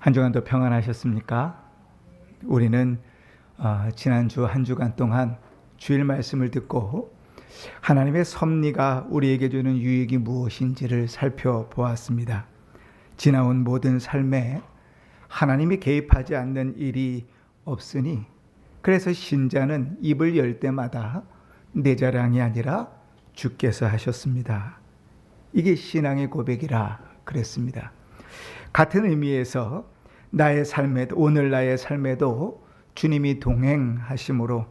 한 주간도 평안하셨습니까? 우리는 지난주 한 주간 동안 주일 말씀을 듣고 하나님의 섭리가 우리에게 주는 유익이 무엇인지를 살펴보았습니다. 지나온 모든 삶에 하나님이 개입하지 않는 일이 없으니 그래서 신자는 입을 열 때마다 내 자랑이 아니라 주께서 하셨습니다. 이게 신앙의 고백이라 그랬습니다. 같은 의미에서 나의 삶에도, 오늘 나의 삶에도 주님이 동행하심으로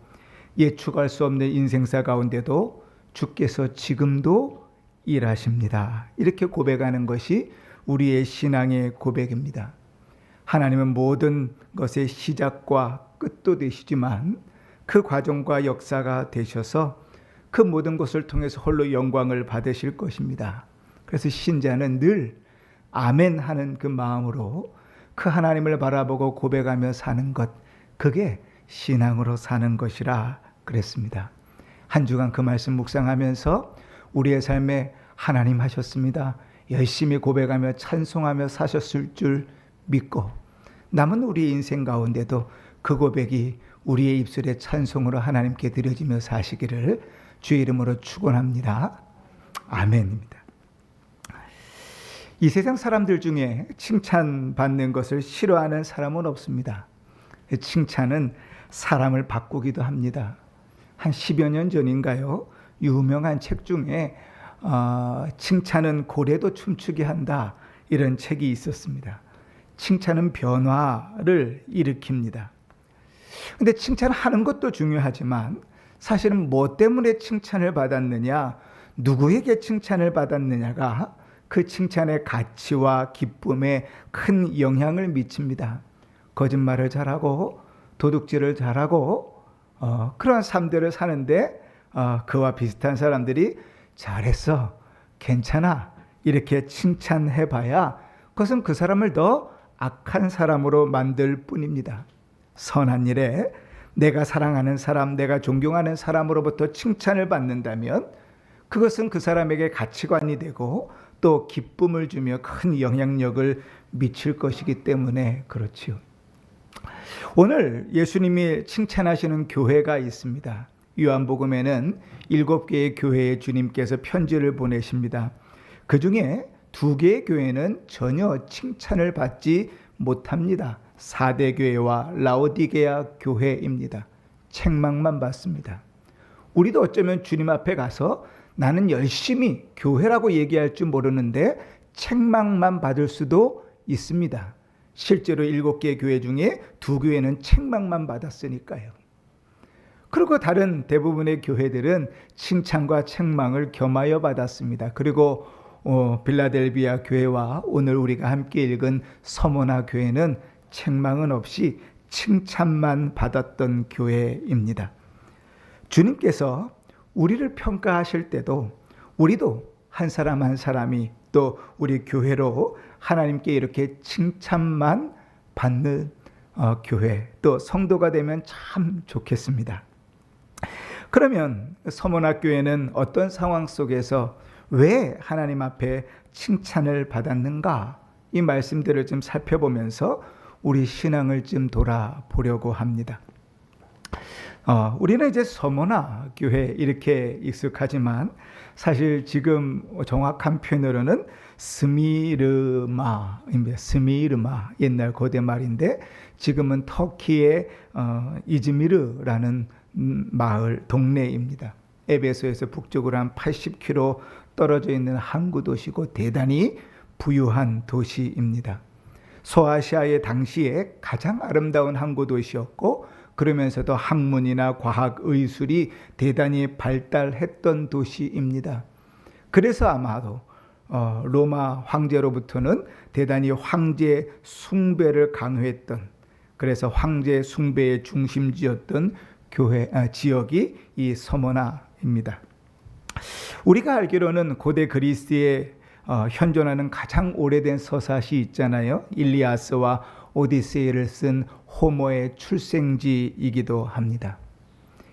예측할 수 없는 인생사 가운데도 주께서 지금도 일하십니다. 이렇게 고백하는 것이 우리의 신앙의 고백입니다. 하나님은 모든 것의 시작과 끝도 되시지만 그 과정과 역사가 되셔서 그 모든 것을 통해서 홀로 영광을 받으실 것입니다. 그래서 신자는 늘 아멘 하는 그 마음으로 그 하나님을 바라보고 고백하며 사는 것, 그게 신앙으로 사는 것이라 그랬습니다. 한 주간 그 말씀 묵상하면서 우리의 삶에 하나님 하셨습니다. 열심히 고백하며 찬송하며 사셨을 줄 믿고 남은 우리 인생 가운데도 그 고백이 우리의 입술의 찬송으로 하나님께 드려지며 사시기를 주의 이름으로 축원합니다. 아멘입니다. 이 세상 사람들 중에 칭찬받는 것을 싫어하는 사람은 없습니다. 칭찬은 사람을 바꾸기도 합니다. 한 10여 년 전인가요? 유명한 책 중에 칭찬은 고래도 춤추게 한다, 이런 책이 있었습니다. 칭찬은 변화를 일으킵니다. 근데 칭찬하는 것도 중요하지만 사실은 뭐 때문에 칭찬을 받았느냐, 누구에게 칭찬을 받았느냐가 그 칭찬의 가치와 기쁨에 큰 영향을 미칩니다. 거짓말을 잘하고 도둑질을 잘하고 그런 삶들을 사는데 그와 비슷한 사람들이 잘했어, 괜찮아, 이렇게 칭찬해봐야 그것은 그 사람을 더 악한 사람으로 만들 뿐입니다. 선한 일에 내가 사랑하는 사람, 내가 존경하는 사람으로부터 칭찬을 받는다면 그것은 그 사람에게 가치관이 되고 또 기쁨을 주며 큰 영향력을 미칠 것이기 때문에 그렇지요. 오늘 예수님이 칭찬하시는 교회가 있습니다. 요한복음에는 7개의 교회에 주님께서 편지를 보내십니다. 그 중에 2개의 교회는 전혀 칭찬을 받지 못합니다. 사대교회와 라오디게아 교회입니다. 책망만 받습니다. 우리도 어쩌면 주님 앞에 가서 나는 열심히 교회라고 얘기할 줄 모르는데 책망만 받을 수도 있습니다. 실제로 7개의 교회 중에 2교회는 책망만 받았으니까요. 그리고 다른 대부분의 교회들은 칭찬과 책망을 겸하여 받았습니다. 그리고 빌라델비아 교회와 오늘 우리가 함께 읽은 서모나 교회는 책망은 없이 칭찬만 받았던 교회입니다. 주님께서 우리를 평가하실 때도 우리도 한 사람 한 사람이 또 우리 교회로 하나님께 이렇게 칭찬만 받는 교회, 또 성도가 되면 참 좋겠습니다. 그러면 서문학교회는 어떤 상황 속에서 왜 하나님 앞에 칭찬을 받았는가? 이 말씀들을 좀 살펴보면서 우리 신앙을 좀 돌아보려고 합니다. 우리는 이제 서모나 교회 이렇게 익숙하지만 사실 지금 정확한 표현으로는 스미르마입니다. 스미르마, 옛날 고대 말인데 지금은 터키의 이즈미르라는 마을, 동네입니다. 에베소에서 북쪽으로 한 80km 떨어져 있는 항구 도시고 대단히 부유한 도시입니다. 소아시아의 당시에 가장 아름다운 항구 도시였고 그러면서도 학문이나 과학, 의술이 대단히 발달했던 도시입니다. 그래서 아마도 로마 황제로부터는 대단히 황제 숭배를 강요했던, 그래서 황제 숭배의 중심지였던 지역이 이 서모나입니다. 우리가 알기로는 고대 그리스에 현존하는 가장 오래된 서사시 있잖아요. 일리아스와 오디세이를 쓴 호모의 출생지이기도 합니다.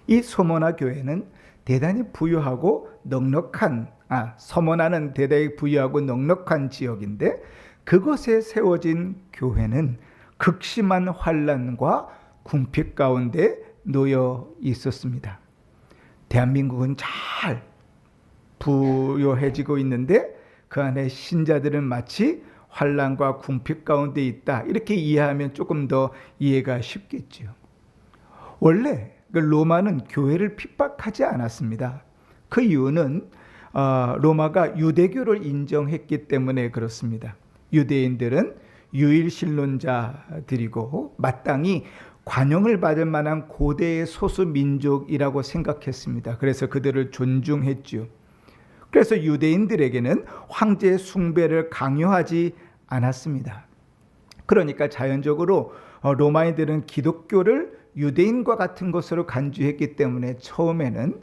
이 서모나 교회는 대단히 부유하고 넉넉한 서모나는 대단히 부유하고 넉넉한 지역인데 그곳에 세워진 교회는 극심한 환난과 궁핍 가운데 놓여 있었습니다. 대한민국은 잘 부유해지고 있는데 그 안에 신자들은 마치 환난과 궁핍 가운데 있다. 이렇게 이해하면 조금 더 이해가 쉽겠죠. 원래 로마는 교회를 핍박하지 않았습니다. 그 이유는 로마가 유대교를 인정했기 때문에 그렇습니다. 유대인들은 유일신론자들이고 마땅히 관용을 받을 만한 고대의 소수 민족이라고 생각했습니다. 그래서 그들을 존중했죠. 그래서 유대인들에게는 황제 숭배를 강요하지 않았습니다. 그러니까 자연적으로 로마인들은 기독교를 유대인과 같은 것으로 간주했기 때문에 처음에는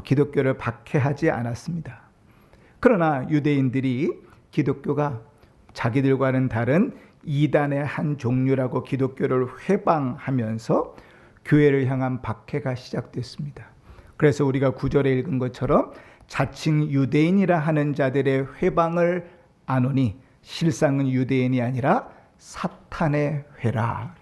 기독교를 박해하지 않았습니다. 그러나 유대인들이 기독교가 자기들과는 다른 이단의 한 종류라고 기독교를 회방하면서 교회를 향한 박해가 시작됐습니다. 그래서 우리가 9절에 읽은 것처럼 자칭 유대인이라 하는 자들의 회방을 안오니 실상은 유대인이 아니라 사탄의 회라.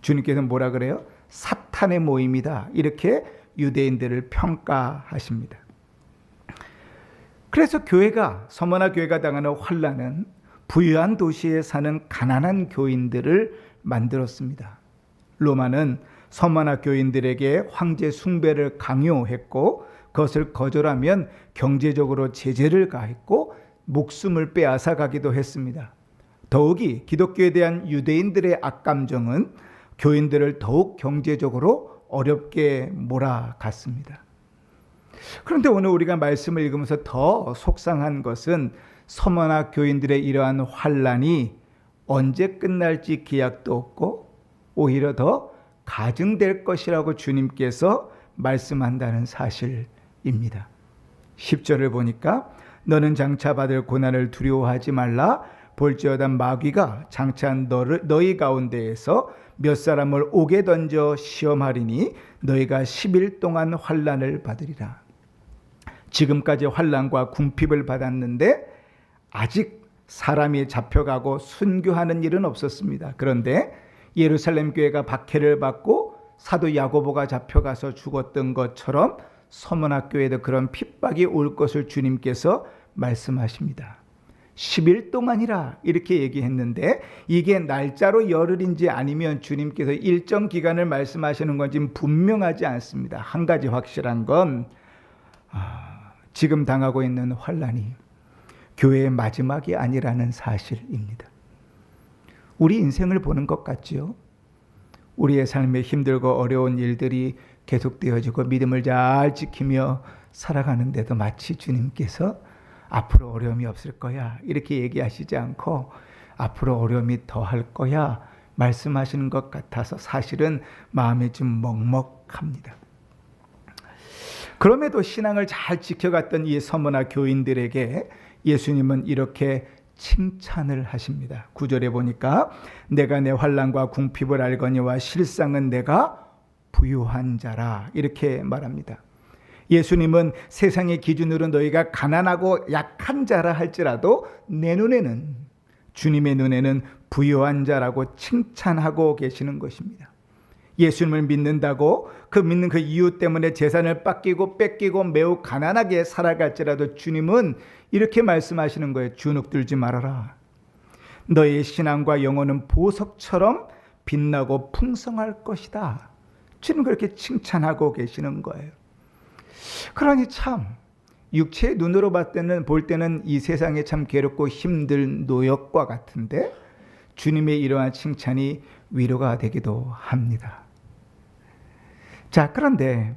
주님께서는 뭐라 그래요? 사탄의 모임이다. 이렇게 유대인들을 평가하십니다. 그래서 서머나 교회가 당하는 환난은 부유한 도시에 사는 가난한 교인들을 만들었습니다. 로마는 서머나 교인들에게 황제 숭배를 강요했고 그것을 거절하면 경제적으로 제재를 가했고 목숨을 빼앗아 가기도 했습니다. 더욱이 기독교에 대한 유대인들의 악감정은 교인들을 더욱 경제적으로 어렵게 몰아갔습니다. 그런데 오늘 우리가 말씀을 읽으면서 더 속상한 것은 서머나 교인들의 이러한 환난이 언제 끝날지 기약도 없고 오히려 더 가증될 것이라고 주님께서 말씀한다는 사실입니다. 10절을 보니까 너는 장차 받을 고난을 두려워하지 말라. 볼지어다 마귀가 장차 너희 가운데에서 몇 사람을 옥에 던져 시험하리니 너희가 10일 동안 환난을 받으리라. 지금까지 환난과 궁핍을 받았는데 아직 사람이 잡혀가고 순교하는 일은 없었습니다. 그런데 예루살렘 교회가 박해를 받고 사도 야고보가 잡혀가서 죽었던 것처럼 서머나 교회도 그런 핍박이 올 것을 주님께서 말씀하십니다. 10일 동안이라 이렇게 얘기했는데 이게 날짜로 열흘인지 아니면 주님께서 일정 기간을 말씀하시는 건지 분명하지 않습니다. 한 가지 확실한 건 지금 당하고 있는 환난이 교회의 마지막이 아니라는 사실입니다. 우리 인생을 보는 것 같지요? 우리의 삶에 힘들고 어려운 일들이 계속되어지고 믿음을 잘 지키며 살아가는데도 마치 주님께서 앞으로 어려움이 없을 거야 이렇게 얘기하시지 않고 앞으로 어려움이 더할 거야 말씀하시는 것 같아서 사실은 마음이 좀 먹먹합니다. 그럼에도 신앙을 잘 지켜갔던 이 서머나 교인들에게 예수님은 이렇게 칭찬을 하십니다. 9절에 보니까 내가 내 환난과 궁핍을 알거니와 실상은 내가 부유한 자라 이렇게 말합니다. 예수님은 세상의 기준으로 너희가 가난하고 약한 자라 할지라도 내 눈에는 주님의 눈에는 부유한 자라고 칭찬하고 계시는 것입니다. 예수님을 믿는다고 그 믿는 그 이유 때문에 재산을 뺏기고 매우 가난하게 살아갈지라도 주님은 이렇게 말씀하시는 거예요. 주눅들지 말아라. 너의 신앙과 영혼은 보석처럼 빛나고 풍성할 것이다. 주님 그렇게 칭찬하고 계시는 거예요. 그러니 참 육체의 눈으로 볼 때는 이 세상에 참 괴롭고 힘든 노역과 같은데 주님의 이러한 칭찬이 위로가 되기도 합니다. 자, 그런데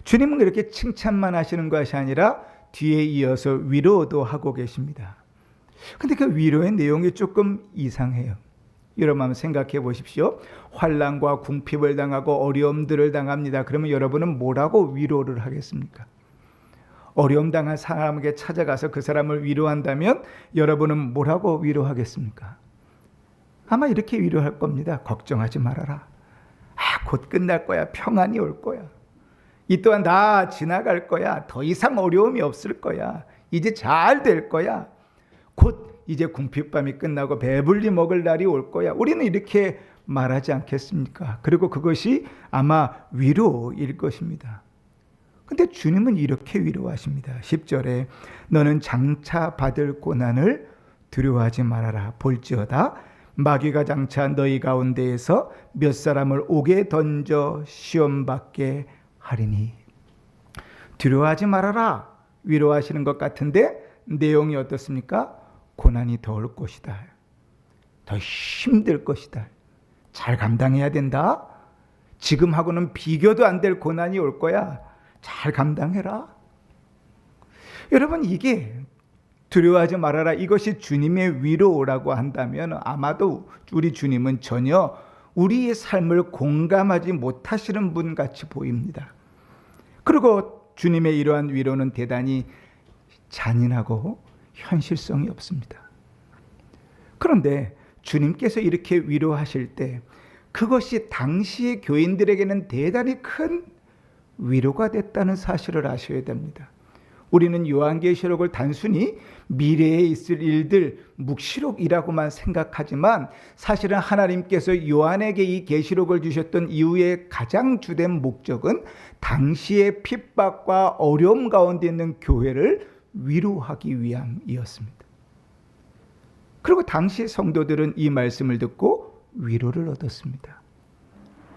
주님은 그렇게 칭찬만 하시는 것이 아니라 뒤에 이어서 위로도 하고 계십니다. 근데 그 위로의 내용이 조금 이상해요. 여러분 한번 생각해 보십시오. 환난과 궁핍을 당하고 어려움들을 당합니다. 그러면 여러분은 뭐라고 위로를 하겠습니까? 어려움 당한 사람에게 찾아가서 그 사람을 위로한다면 여러분은 뭐라고 위로하겠습니까? 아마 이렇게 위로할 겁니다. 걱정하지 말아라. 곧 끝날 거야. 평안이 올 거야. 이 또한 다 지나갈 거야. 더 이상 어려움이 없을 거야. 이제 잘 될 거야. 곧 이제 궁핍밤이 끝나고 배불리 먹을 날이 올 거야. 우리는 이렇게 말하지 않겠습니까? 그리고 그것이 아마 위로일 것입니다. 근데 주님은 이렇게 위로하십니다. 10절에 너는 장차 받을 고난을 두려워하지 말아라. 볼지어다 마귀가 장차 너희 가운데에서 몇 사람을 옥에 던져 시험받게 하리니. 두려워하지 말아라 위로하시는 것 같은데 내용이 어떻습니까? 고난이 더 올 것이다. 더 힘들 것이다. 잘 감당해야 된다. 지금하고는 비교도 안 될 고난이 올 거야. 잘 감당해라. 여러분, 이게 두려워하지 말아라, 이것이 주님의 위로라고 한다면 아마도 우리 주님은 전혀 우리의 삶을 공감하지 못하시는 분 같이 보입니다. 그리고 주님의 이러한 위로는 대단히 잔인하고 현실성이 없습니다. 그런데 주님께서 이렇게 위로하실 때 그것이 당시의 교인들에게는 대단히 큰 위로가 됐다는 사실을 아셔야 됩니다. 우리는 요한계시록을 단순히 미래에 있을 일들, 묵시록이라고만 생각하지만 사실은 하나님께서 요한에게 이 계시록을 주셨던 이후에 가장 주된 목적은 당시의 핍박과 어려움 가운데 있는 교회를 위로하기 위함이었습니다. 그리고 당시 성도들은 이 말씀을 듣고 위로를 얻었습니다.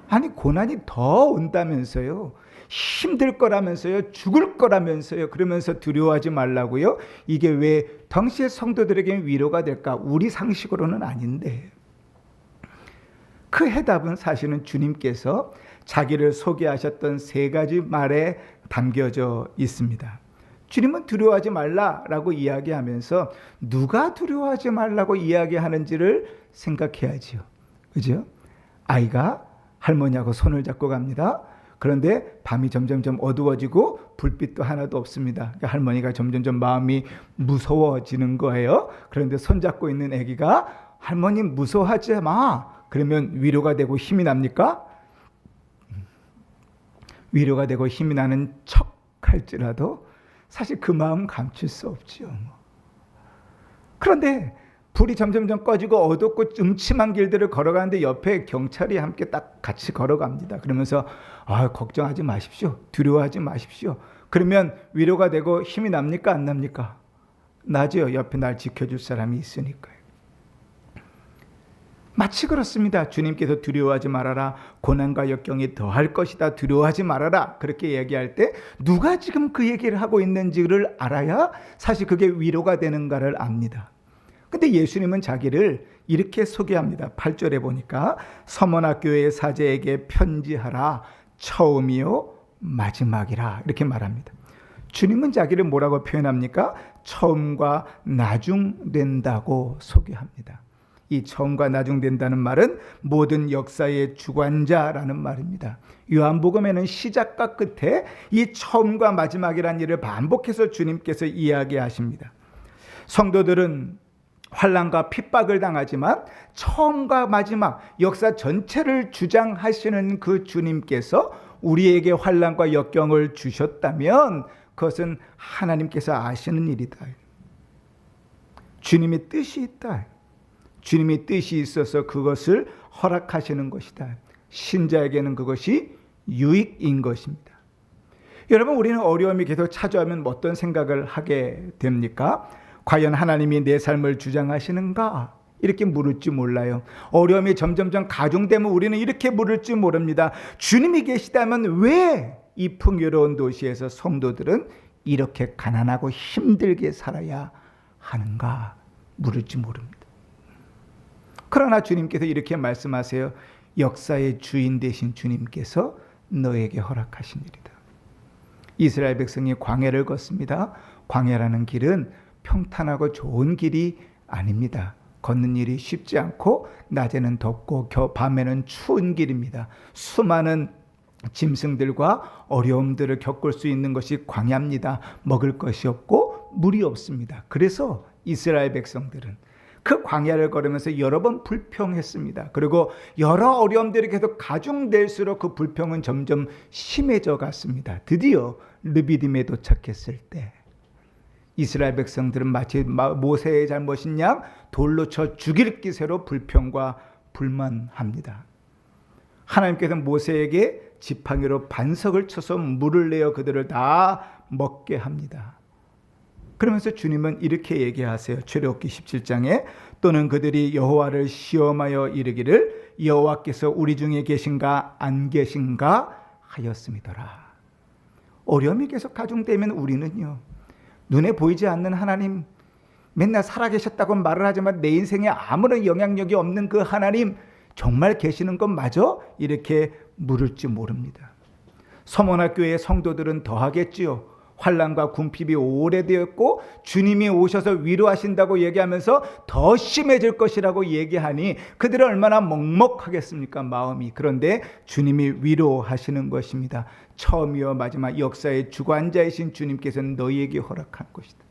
아니, 고난이 더 온다면서요. 힘들 거라면서요. 죽을 거라면서요. 그러면서 두려워하지 말라고요. 이게 왜 당시의 성도들에게는 위로가 될까? 우리 상식으로는 아닌데. 그 해답은 사실은 주님께서 자기를 소개하셨던 세 가지 말에 담겨져 있습니다. 주님은 두려워하지 말라라고 이야기하면서 누가 두려워하지 말라고 이야기하는지를 생각해야지요. 그죠? 아이가 할머니하고 손을 잡고 갑니다. 그런데 밤이 점점점 어두워지고 불빛도 하나도 없습니다. 그러니까 할머니가 점점점 마음이 무서워지는 거예요. 그런데 손잡고 있는 아기가 할머니 무서워하지 마. 그러면 위로가 되고 힘이 납니까? 위로가 되고 힘이 나는 척 할지라도 사실 그 마음 감출 수 없죠. 그런데 불이 점점점 꺼지고 어둡고 음침한 길들을 걸어가는데 옆에 경찰이 함께 딱 같이 걸어갑니다. 그러면서 걱정하지 마십시오. 두려워하지 마십시오. 그러면 위로가 되고 힘이 납니까? 안 납니까? 나죠. 옆에 날 지켜줄 사람이 있으니까요. 마치 그렇습니다. 주님께서 두려워하지 말아라. 고난과 역경이 더할 것이다. 두려워하지 말아라. 그렇게 얘기할 때 누가 지금 그 얘기를 하고 있는지를 알아야 사실 그게 위로가 되는가를 압니다. 근데 예수님은 자기를 이렇게 소개합니다. 8절에 보니까 서머나교회 사제에게 편지하라. 처음이요 마지막이라. 이렇게 말합니다. 주님은 자기를 뭐라고 표현합니까? 처음과 나중된다고 소개합니다. 이 처음과 나중된다는 말은 모든 역사의 주관자라는 말입니다. 요한복음에는 시작과 끝에 이 처음과 마지막이라는 일을 반복해서 주님께서 이야기하십니다. 성도들은 환난과 핍박을 당하지만 처음과 마지막 역사 전체를 주장하시는 그 주님께서 우리에게 환난과 역경을 주셨다면 그것은 하나님께서 아시는 일이다. 주님의 뜻이 있다. 주님의 뜻이 있어서 그것을 허락하시는 것이다. 신자에게는 그것이 유익인 것입니다. 여러분, 우리는 어려움이 계속 찾아오면 어떤 생각을 하게 됩니까? 과연 하나님이 내 삶을 주장하시는가? 이렇게 물을지 몰라요. 어려움이 점점점 가중되면 우리는 이렇게 물을지 모릅니다. 주님이 계시다면 왜 이 풍요로운 도시에서 성도들은 이렇게 가난하고 힘들게 살아야 하는가? 물을지 모릅니다. 그러나 주님께서 이렇게 말씀하세요. 역사의 주인 되신 주님께서 너에게 허락하신 일이다. 이스라엘 백성이 광야를 걷습니다. 광야라는 길은 평탄하고 좋은 길이 아닙니다. 걷는 일이 쉽지 않고 낮에는 덥고 밤에는 추운 길입니다. 수많은 짐승들과 어려움들을 겪을 수 있는 것이 광야입니다. 먹을 것이 없고 물이 없습니다. 그래서 이스라엘 백성들은 그 광야를 걸으면서 여러 번 불평했습니다. 그리고 여러 어려움들이 계속 가중될수록 그 불평은 점점 심해져 갔습니다. 드디어 르비딤에 도착했을 때 이스라엘 백성들은 마치 모세의 잘못인 양 돌로 쳐 죽일 기세로 불평과 불만합니다. 하나님께서 모세에게 지팡이로 반석을 쳐서 물을 내어 그들을 다 먹게 합니다. 그러면서 주님은 이렇게 얘기하세요. 출애굽기 17장에 또는 그들이 여호와를 시험하여 이르기를 여호와께서 우리 중에 계신가 안 계신가 하였음이더라. 어려움이 계속 가중되면 우리는요, 눈에 보이지 않는 하나님, 맨날 살아계셨다고 말을 하지만 내 인생에 아무런 영향력이 없는 그 하나님 정말 계시는 것 마저 이렇게 물을지 모릅니다. 서문학교의 성도들은 더하겠지요. 환난과 궁핍이 오래되었고 주님이 오셔서 위로하신다고 얘기하면서 더 심해질 것이라고 얘기하니 그들은 얼마나 먹먹하겠습니까, 마음이. 그런데 주님이 위로하시는 것입니다. 처음이요 마지막 역사의 주관자이신 주님께서는 너희에게 허락한 것이다.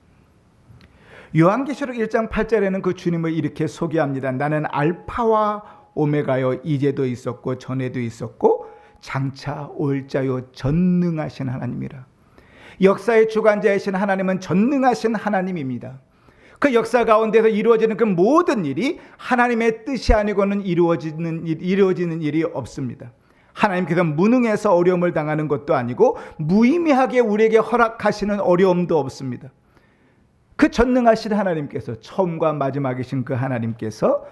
요한계시록 1장 8절에는 그 주님을 이렇게 소개합니다. 나는 알파와 오메가요, 이제도 있었고 전에도 있었고 장차 올 자요 전능하신 하나님이라. 역사의 주관자이신 하나님은 전능하신 하나님입니다. 그 역사 가운데서 이루어지는 그 모든 일이 하나님의 뜻이 아니고는 이루어지는 일이 없습니다. 하나님께서 무능해서 어려움을 당하는 것도 아니고 무의미하게 우리에게 허락하시는 어려움도 없습니다. 그 전능하신 하나님께서, 처음과 마지막이신 그 하나님께서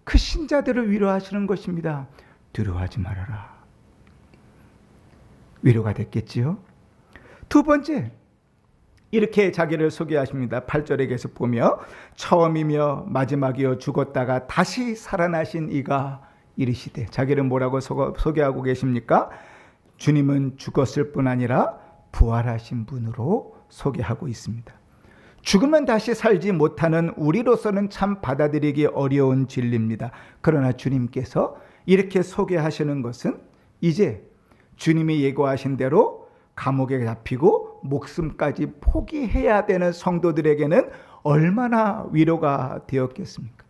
그 신자들을 위로하시는 것입니다. 두려워하지 말아라. 위로가 됐겠지요? 두 번째, 이렇게 자기를 소개하십니다. 8절에 계속 보며 처음이며 마지막이요 죽었다가 다시 살아나신 이가 이르시되, 자기를 뭐라고 소개하고 계십니까? 주님은 죽었을 뿐 아니라 부활하신 분으로 소개하고 있습니다. 죽으면 다시 살지 못하는 우리로서는 참 받아들이기 어려운 진리입니다. 그러나 주님께서 이렇게 소개하시는 것은 이제 주님이 예고하신 대로 감옥에 잡히고 목숨까지 포기해야 되는 성도들에게는 얼마나 위로가 되었겠습니까?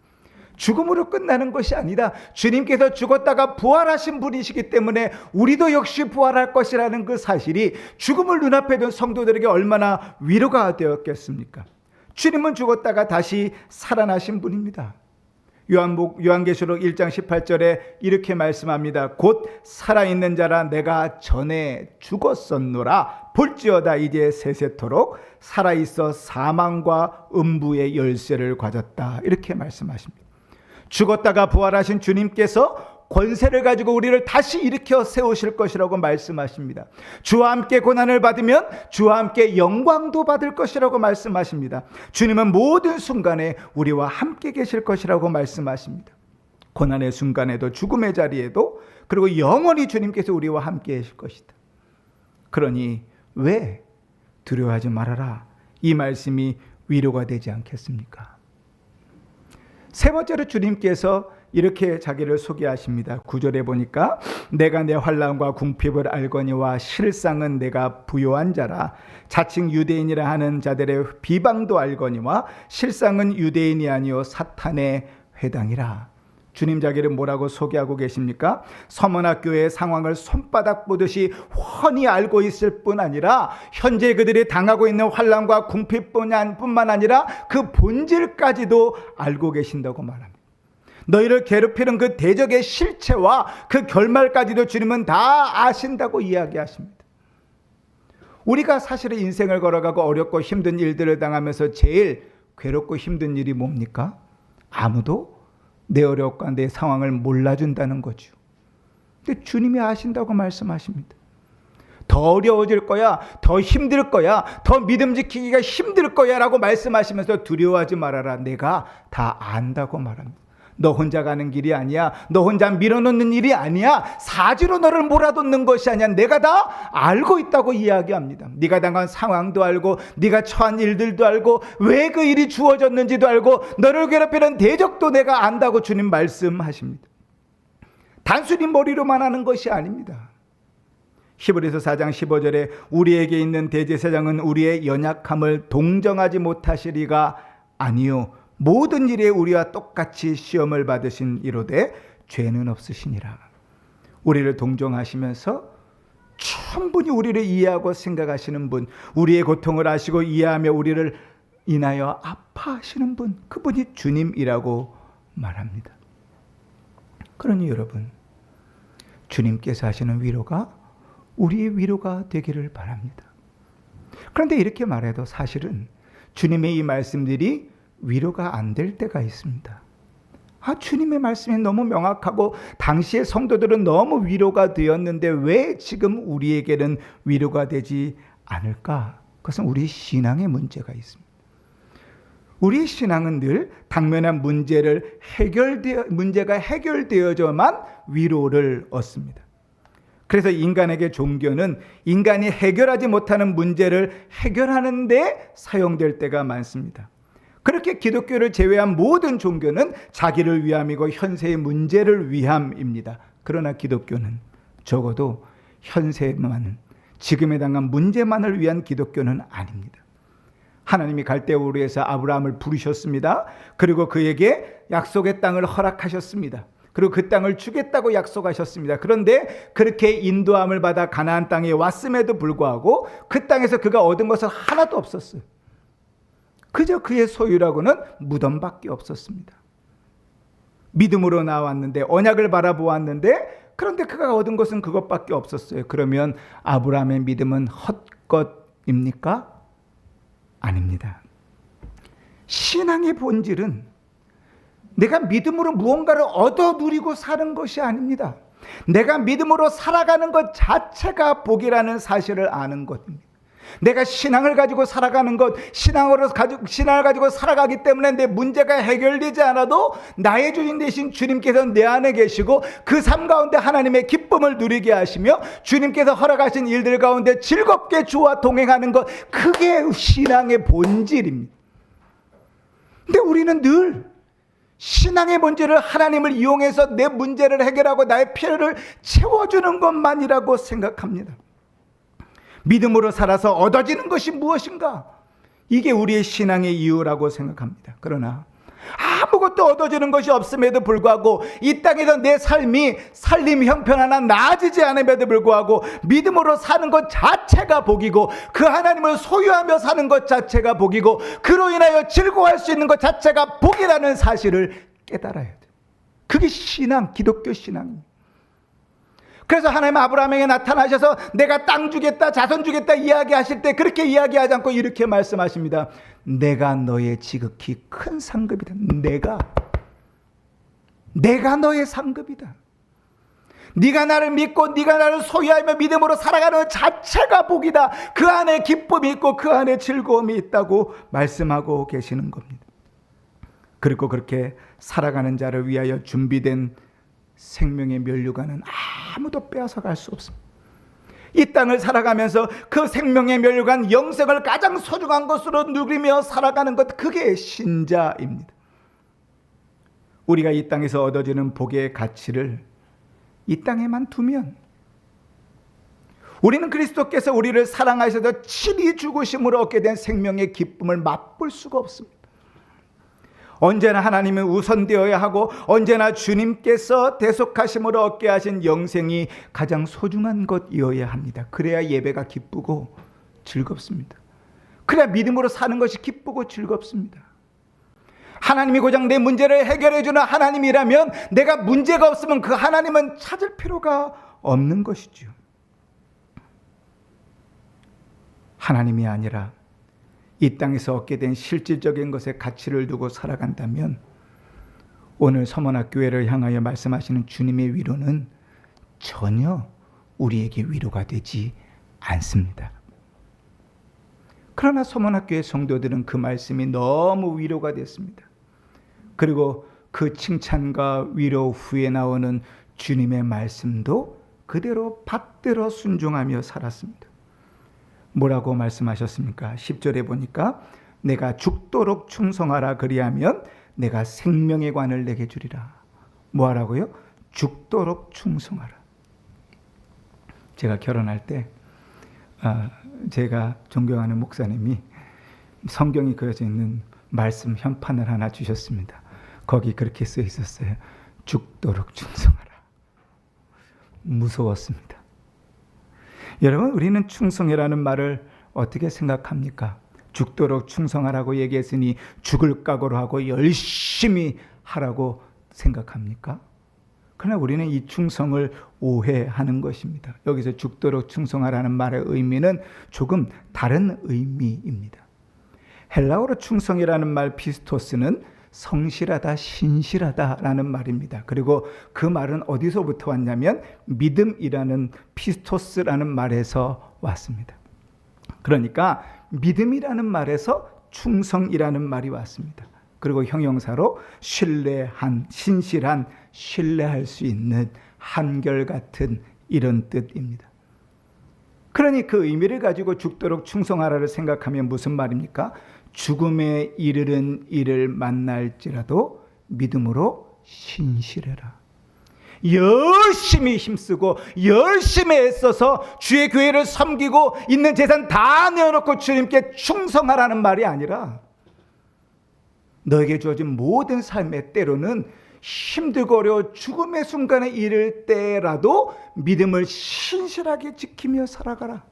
죽음으로 끝나는 것이 아니다. 주님께서 죽었다가 부활하신 분이시기 때문에 우리도 역시 부활할 것이라는 그 사실이 죽음을 눈앞에 둔 성도들에게 얼마나 위로가 되었겠습니까? 주님은 죽었다가 다시 살아나신 분입니다. 요한계시록 1장 18절에 이렇게 말씀합니다. 곧 살아있는 자라 내가 전에 죽었었노라. 볼지어다 이제 세세토록 살아있어 사망과 음부의 열쇠를 가졌다. 이렇게 말씀하십니다. 죽었다가 부활하신 주님께서 권세를 가지고 우리를 다시 일으켜 세우실 것이라고 말씀하십니다. 주와 함께 고난을 받으면 주와 함께 영광도 받을 것이라고 말씀하십니다. 주님은 모든 순간에 우리와 함께 계실 것이라고 말씀하십니다. 고난의 순간에도 죽음의 자리에도, 그리고 영원히 주님께서 우리와 함께 계실 것이다. 그러니 왜 두려워하지 말아라, 이 말씀이 위로가 되지 않겠습니까? 세 번째로 주님께서 이렇게 자기를 소개하십니다. 9절에 보니까 내가 내 환난과 궁핍을 알거니와 실상은 내가 부요한 자라. 자칭 유대인이라 하는 자들의 비방도 알거니와 실상은 유대인이 아니요 사탄의 회당이라. 주님 자기를 뭐라고 소개하고 계십니까? 서문학교의 상황을 손바닥 보듯이 훤히 알고 있을 뿐 아니라 현재 그들이 당하고 있는 환난과 궁핍뿐만 아니라 그 본질까지도 알고 계신다고 말합니다. 너희를 괴롭히는 그 대적의 실체와 그 결말까지도 주님은 다 아신다고 이야기하십니다. 우리가 사실은 인생을 걸어가고 어렵고 힘든 일들을 당하면서 제일 괴롭고 힘든 일이 뭡니까? 아무도 내 어려움과 내 상황을 몰라준다는 거죠. 근데 주님이 아신다고 말씀하십니다. 더 어려워질 거야, 더 힘들 거야, 더 믿음 지키기가 힘들 거야 라고 말씀하시면서 두려워하지 말아라, 내가 다 안다고 말합니다. 너 혼자 가는 길이 아니야. 너 혼자 밀어놓는 일이 아니야. 사지로 너를 몰아놓는 것이 아니야. 내가 다 알고 있다고 이야기합니다. 네가 당한 상황도 알고, 네가 처한 일들도 알고, 왜 그 일이 주어졌는지도 알고, 너를 괴롭히는 대적도 내가 안다고 주님 말씀하십니다. 단순히 머리로만 하는 것이 아닙니다. 히브리서 4장 15절에 우리에게 있는 대제사장은 우리의 연약함을 동정하지 못하시리가 아니요 모든 일에 우리와 똑같이 시험을 받으신 이로되 죄는 없으시니라. 우리를 동정하시면서 충분히 우리를 이해하고 생각하시는 분, 우리의 고통을 아시고 이해하며 우리를 인하여 아파하시는 분, 그분이 주님이라고 말합니다. 그러니 여러분, 주님께서 하시는 위로가 우리의 위로가 되기를 바랍니다. 그런데 이렇게 말해도 사실은 주님의 이 말씀들이 위로가 안 될 때가 있습니다. 주님의 말씀이 너무 명확하고 당시의 성도들은 너무 위로가 되었는데 왜 지금 우리에게는 위로가 되지 않을까? 그것은 우리 신앙의 문제가 있습니다. 우리 신앙은 늘 당면한 문제가 해결되어져만 위로를 얻습니다. 그래서 인간에게 종교는 인간이 해결하지 못하는 문제를 해결하는 데 사용될 때가 많습니다. 그렇게 기독교를 제외한 모든 종교는 자기를 위함이고 현세의 문제를 위함입니다. 그러나 기독교는 적어도 현세만, 지금에 당한 문제만을 위한 기독교는 아닙니다. 하나님이 갈대우르에서 아브라함을 부르셨습니다. 그리고 그에게 약속의 땅을 허락하셨습니다. 그리고 그 땅을 주겠다고 약속하셨습니다. 그런데 그렇게 인도함을 받아 가나안 땅에 왔음에도 불구하고 그 땅에서 그가 얻은 것은 하나도 없었어요. 그저 그의 소유라고는 무덤밖에 없었습니다. 믿음으로 나왔는데, 언약을 바라보았는데, 그런데 그가 얻은 것은 그것밖에 없었어요. 그러면 아브라함의 믿음은 헛것입니까? 아닙니다. 신앙의 본질은 내가 믿음으로 무언가를 얻어 누리고 사는 것이 아닙니다. 내가 믿음으로 살아가는 것 자체가 복이라는 사실을 아는 것입니다. 내가 신앙을 가지고 살아가는 것, 신앙을 가지고 살아가기 때문에 내 문제가 해결되지 않아도 나의 주인 되신 주님께서 내 안에 계시고 그 삶 가운데 하나님의 기쁨을 누리게 하시며 주님께서 허락하신 일들 가운데 즐겁게 주와 동행하는 것, 그게 신앙의 본질입니다. 근데 우리는 늘 신앙의 문제를 하나님을 이용해서 내 문제를 해결하고 나의 필요를 채워주는 것만이라고 생각합니다. 믿음으로 살아서 얻어지는 것이 무엇인가? 이게 우리의 신앙의 이유라고 생각합니다. 그러나 아무것도 얻어지는 것이 없음에도 불구하고 이 땅에서 내 삶이 살림 형편하나 나아지지 않음에도 불구하고 믿음으로 사는 것 자체가 복이고 그 하나님을 소유하며 사는 것 자체가 복이고 그로 인하여 즐거워할 수 있는 것 자체가 복이라는 사실을 깨달아야 돼요. 그게 신앙, 기독교 신앙입니다. 그래서 하나님 아브라함에게 나타나셔서 내가 땅 주겠다, 자손 주겠다 이야기하실 때 그렇게 이야기하지 않고 이렇게 말씀하십니다. 내가 너의 지극히 큰 상급이다. 내가 너의 상급이다. 네가 나를 믿고 네가 나를 소유하며 믿음으로 살아가는 것 자체가 복이다. 그 안에 기쁨이 있고 그 안에 즐거움이 있다고 말씀하고 계시는 겁니다. 그리고 그렇게 살아가는 자를 위하여 준비된 생명의 면류관은 아무도 빼앗아갈 수 없습니다. 이 땅을 살아가면서 그 생명의 면류관, 영생을 가장 소중한 것으로 누리며 살아가는 것, 그게 신자입니다. 우리가 이 땅에서 얻어지는 복의 가치를 이 땅에만 두면 우리는 그리스도께서 우리를 사랑하셔서 친히 죽으심으로 얻게 된 생명의 기쁨을 맛볼 수가 없습니다. 언제나 하나님은 우선되어야 하고 언제나 주님께서 대속하심으로 얻게 하신 영생이 가장 소중한 것이어야 합니다. 그래야 예배가 기쁘고 즐겁습니다. 그래야 믿음으로 사는 것이 기쁘고 즐겁습니다. 하나님이 고작 내 문제를 해결해 주는 하나님이라면 내가 문제가 없으면 그 하나님은 찾을 필요가 없는 것이죠. 하나님이 아니라 이 땅에서 얻게 된 실질적인 것에 가치를 두고 살아간다면 오늘 서문학교회를 향하여 말씀하시는 주님의 위로는 전혀 우리에게 위로가 되지 않습니다. 그러나 서문학교회 성도들은 그 말씀이 너무 위로가 됐습니다. 그리고 그 칭찬과 위로 후에 나오는 주님의 말씀도 그대로 받들어 순종하며 살았습니다. 뭐라고 말씀하셨습니까? 10절에 보니까 내가 죽도록 충성하라 그리하면 내가 생명의 관을 내게 주리라. 뭐하라고요? 죽도록 충성하라. 제가 결혼할 때 제가 존경하는 목사님이 성경이 그려져 있는 말씀 현판을 하나 주셨습니다. 거기 그렇게 써 있었어요. 죽도록 충성하라. 무서웠습니다. 여러분, 우리는 충성이라는 말을 어떻게 생각합니까? 죽도록 충성하라고 얘기했으니 죽을 각오로 하고 열심히 하라고 생각합니까? 그러나 우리는 이 충성을 오해하는 것입니다. 여기서 죽도록 충성하라는 말의 의미는 조금 다른 의미입니다. 헬라어로 충성이라는 말 피스토스는 성실하다, 신실하다라는 말입니다. 그리고 그 말은 어디서부터 왔냐면 믿음이라는 피스토스라는 말에서 왔습니다. 그러니까 믿음이라는 말에서 충성이라는 말이 왔습니다. 그리고 형용사로 신뢰한, 신실한, 신뢰할 수 있는 한결같은 이런 뜻입니다. 그러니 그 의미를 가지고 죽도록 충성하라를 생각하면 무슨 말입니까? 죽음에 이르는 이를 만날지라도 믿음으로 신실해라. 열심히 힘쓰고 열심히 애써서 주의 교회를 섬기고 있는 재산 다 내어놓고 주님께 충성하라는 말이 아니라 너에게 주어진 모든 삶의 때로는 힘들고 어려워 죽음의 순간에 이를 때라도 믿음을 신실하게 지키며 살아가라.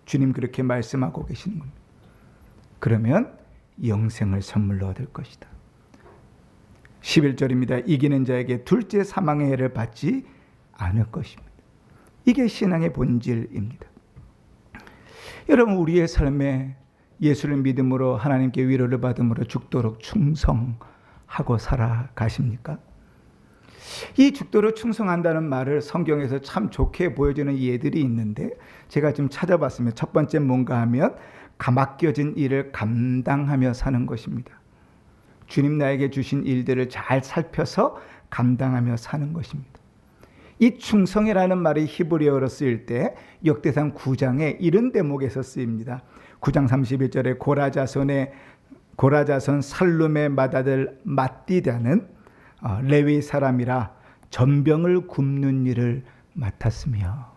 주님 그렇게 말씀하고 계시는 겁니다. 그러면 영생을 선물로 얻을 것이다. 11절입니다. 이기는 자에게 둘째 사망의 해를 받지 않을 것입니다. 이게 신앙의 본질입니다. 여러분 우리의 삶에 예수를 믿음으로 하나님께 위로를 받음으로 죽도록 충성하고 살아가십니까? 이 죽도록 충성한다는 말을 성경에서 참 좋게 보여주는 예들이 있는데 제가 좀 찾아봤으면 첫 번째 뭔가 하면 가맡겨진 일을 감당하며 사는 것입니다. 주님 나에게 주신 일들을 잘 살펴서 감당하며 사는 것입니다. 이 충성이라는 말이 히브리어로 쓰일 때 역대상 9장에 이런 대목에서 쓰입니다. 9장 31절에 고라자손 살룸의 맏아들 맏디다는 레위 사람이라 전병을 굽는 일을 맡았으며,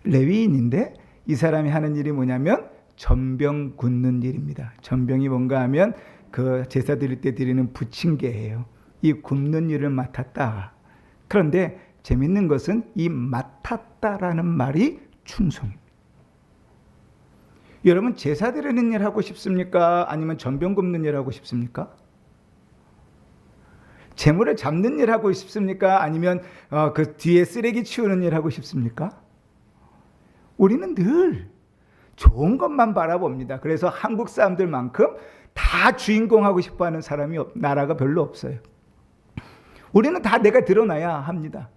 레위인인데 이 사람이 하는 일이 뭐냐면 전병 굽는 일입니다. 전병이 뭔가 하면 그 제사 드릴 때 드리는 부침개예요. 이 굽는 일을 맡았다. 그런데 재밌는 것은 이 맡았다라는 말이 충성입니다. 여러분 제사 드리는 일 하고 싶습니까? 아니면 전병 굽는 일 하고 싶습니까? 재물을 잡는 일 하고 싶습니까? 아니면 그 뒤에 쓰레기 치우는 일 하고 싶습니까? 우리는 늘 좋은 것만 바라봅니다. 그래서 한국 사람들만큼 다 주인공 하고 싶어하는 사람이 나라가 별로 없어요. 우리는 다 내가 드러나야 합니다.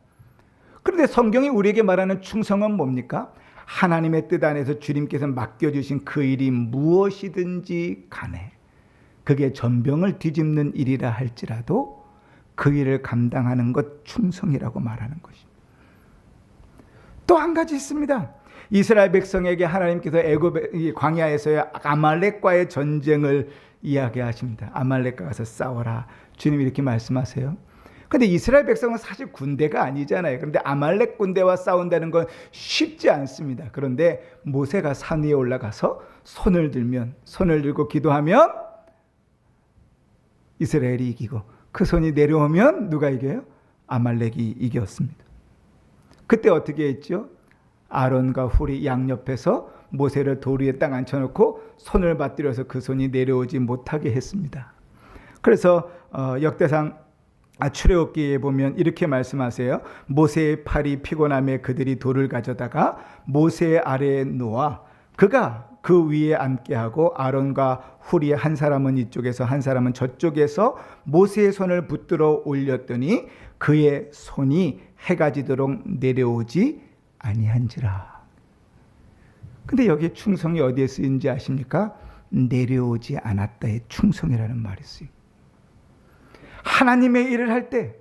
그런데 성경이 우리에게 말하는 충성은 뭡니까? 하나님의 뜻 안에서 주님께서 맡겨주신 그 일이 무엇이든지 간에 그게 전병을 뒤집는 일이라 할지라도 그 일을 감당하는 것 충성이라고 말하는 것입니다. 또 한 가지 있습니다. 이스라엘 백성에게 하나님께서 애굽 광야에서의 아말렉과의 전쟁을 이야기하십니다. 아말렉과 가서 싸워라. 주님이 이렇게 말씀하세요. 그런데 이스라엘 백성은 사실 군대가 아니잖아요. 그런데 아말렉 군대와 싸운다는 건 쉽지 않습니다. 그런데 모세가 산 위에 올라가서 손을 들고 기도하면 이스라엘이 이기고, 그 손이 내려오면 누가 이겨요? 아말렉이 이겼습니다. 그때 어떻게 했죠? 아론과 훌이 양옆에서 모세를 돌 위에 딱 앉혀놓고 손을 받들여서 그 손이 내려오지 못하게 했습니다. 그래서 역대상 출애굽기에 보면 이렇게 말씀하세요. 모세의 팔이 피곤함에 그들이 돌을 가져다가 모세 아래에 놓아 그가 그 위에 앉게 하고 아론과 훌이 한 사람은 이쪽에서 한 사람은 저쪽에서 모세의 손을 붙들어 올렸더니 그의 손이 해가 지도록 내려오지 아니한지라. 근데 여기에 충성이 어디에 쓰인지 아십니까? 내려오지 않았다의 충성이라는 말이 쓰입니다. 하나님의 일을 할 때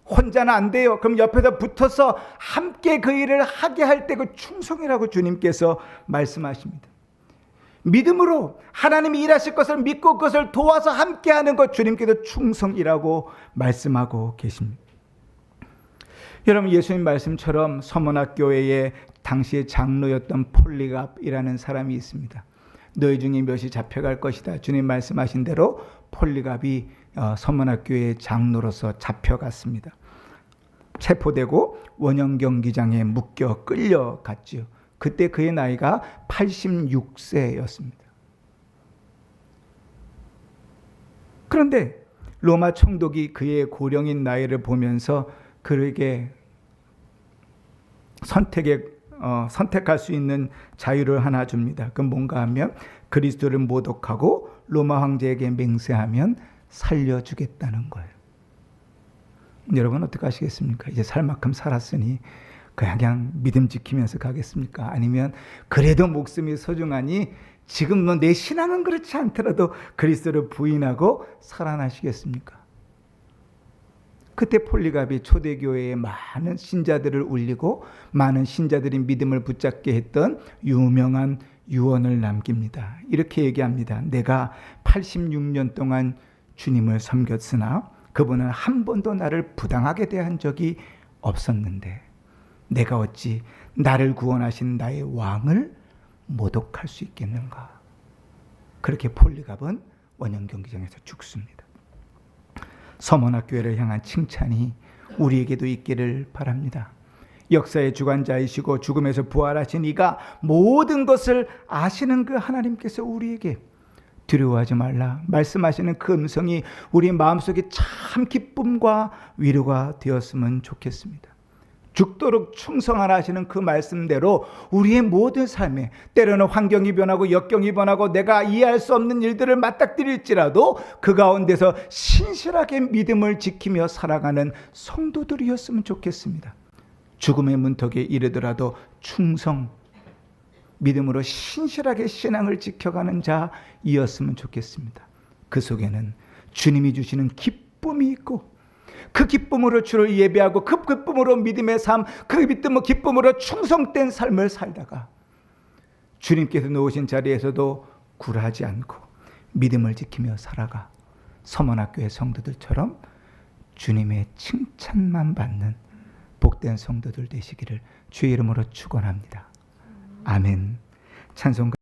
혼자는 안 돼요. 그럼 옆에서 붙어서 함께 그 일을 하게 할 때 그 충성이라고 주님께서 말씀하십니다. 믿음으로 하나님이 일하실 것을 믿고 그것을 도와서 함께하는 것, 주님께서 충성이라고 말씀하고 계십니다. 여러분 예수님 말씀처럼 서문학교회에 당시의 장로였던 폴리갑이라는 사람이 있습니다. 너희 중에 몇이 잡혀갈 것이다. 주님 말씀하신 대로 폴리갑이 서문학교회 장로로서 잡혀갔습니다. 체포되고 원형 경기장에 끌려갔죠. 그때 그의 나이가 86세였습니다. 그런데 로마 총독이 그의 고령인 나이를 보면서 그에게 선택할 수 있는 자유를 하나 줍니다. 그건 뭔가 하면 그리스도를 모독하고 로마 황제에게 맹세하면 살려주겠다는 거예요. 여러분 어떻게 하시겠습니까? 이제 살 만큼 살았으니 그냥 믿음 지키면서 가겠습니까? 아니면 그래도 목숨이 소중하니 지금 내 신앙은 그렇지 않더라도 그리스도를 부인하고 살아나시겠습니까? 그때 폴리갑이 초대교회의 많은 신자들을 울리고 많은 신자들이 믿음을 붙잡게 했던 유명한 유언을 남깁니다. 이렇게 얘기합니다. 내가 86년 동안 주님을 섬겼으나 그분은 한 번도 나를 부당하게 대한 적이 없었는데 내가 어찌 나를 구원하신 나의 왕을 모독할 수 있겠는가. 그렇게 폴리갑은 원형 경기장에서 죽습니다. 서머나교회를 향한 칭찬이 우리에게도 있기를 바랍니다. 역사의 주관자이시고 죽음에서 부활하신 이가 모든 것을 아시는 그 하나님께서 우리에게 두려워하지 말라 말씀하시는 그 음성이 우리 마음속에 참 기쁨과 위로가 되었으면 좋겠습니다. 죽도록 충성하라 하시는 그 말씀대로 우리의 모든 삶에 때로는 환경이 변하고 역경이 변하고 내가 이해할 수 없는 일들을 맞닥뜨릴지라도 그 가운데서 신실하게 믿음을 지키며 살아가는 성도들이었으면 좋겠습니다. 죽음의 문턱에 이르더라도 충성, 믿음으로 신실하게 신앙을 지켜가는 자이었으면 좋겠습니다. 그 속에는 주님이 주시는 기쁨이 있고 그 기쁨으로 주를 예배하고 그 기쁨으로 믿음의 삶, 그 기쁨으로 충성된 삶을 살다가 주님께서 놓으신 자리에서도 굴하지 않고 믿음을 지키며 살아가 서머나교회 성도들처럼 주님의 칭찬만 받는 복된 성도들 되시기를 주의 이름으로 축원합니다. 아멘. 찬송가